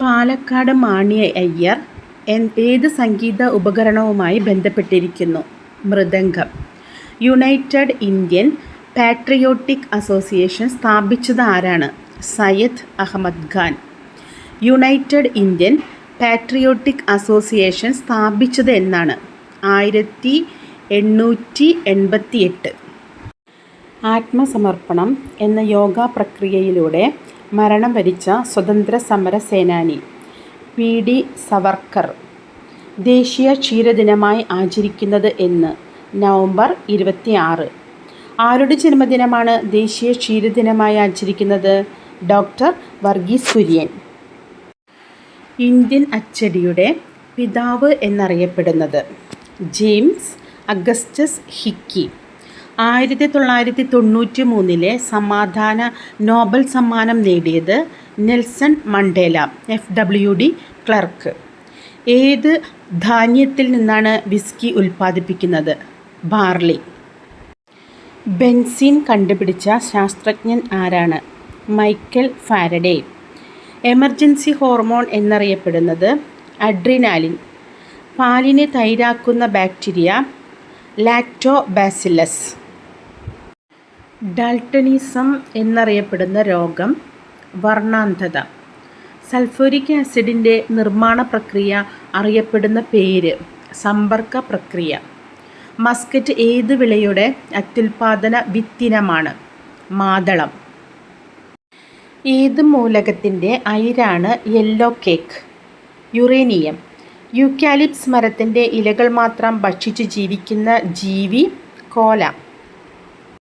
പാലക്കാട് മാണി അയ്യർ ഏത് സംഗീത ഉപകരണവുമായി ബന്ധപ്പെട്ടിരിക്കുന്നു? Mridangam. United Indian Patriotic Association സ്ഥാപിച്ചത് ആരാണ്? Syed Ahmad Khan. United Indian Patriotic Association സ്ഥാപിച്ചത് എന്നാണ്? 1888. ആത്മസമർപ്പണം എന്ന യോഗ പ്രക്രിയയിലൂടെ മരണം വരിച്ച സ്വതന്ത്ര സമര സേനാനി PD സവർക്കർ. ദേശീയ ക്ഷീരദിനമായി ആചരിക്കുന്നത് എന്ന്? നവംബർ 26. ആരുടെ ജന്മദിനമാണ് ദേശീയ ക്ഷീരദിനമായി ആചരിക്കുന്നത്? ഡോക്ടർ വർഗീസ് കുര്യൻ. ഇന്ത്യൻ അച്ചടിയുടെ പിതാവ് എന്നറിയപ്പെടുന്നത്? James Augustus hiki. 1993 സമാധാന നോബൽ സമ്മാനം നേടിയത്? Nelson Mandela. FWD clerk. ഏത് ധാന്യത്തിൽ നിന്നാണ് വിസ്കി ഉൽപ്പാദിപ്പിക്കുന്നത്? ബാർലി. ബെൻസീൻ കണ്ടുപിടിച്ച ശാസ്ത്രജ്ഞൻ ആരാണ്? Michael Faraday. എമർജൻസി ഹോർമോൺ എന്നറിയപ്പെടുന്നത്? അഡ്രിനാലിൻ. പാലിനെ തൈരാക്കുന്ന ബാക്ടീരിയ? ലാക്ടോബാസില്ലസ്. ഡാൽട്ടണിസം എന്നറിയപ്പെടുന്ന രോഗം? വർണ്ണാന്ധത. സൾഫ്യൂരിക് ആസിഡിൻ്റെ നിർമ്മാണ പ്രക്രിയ അറിയപ്പെടുന്ന പേര്? സമ്പർക്ക പ്രക്രിയ. മസ്കറ്റ് ഏത് വിളയുടെ അത്യുൽപാദന വിത്തിനമാണ്? മാതളം. ഏത് മൂലകത്തിൻ്റെ അയിരാണ് യെല്ലോ കേക്ക്? യുറേനിയം. യൂക്കാലിപ്സ് മരത്തിൻ്റെ ഇലകൾ മാത്രം ഭക്ഷിച്ച് ജീവിക്കുന്ന ജീവി? കോല.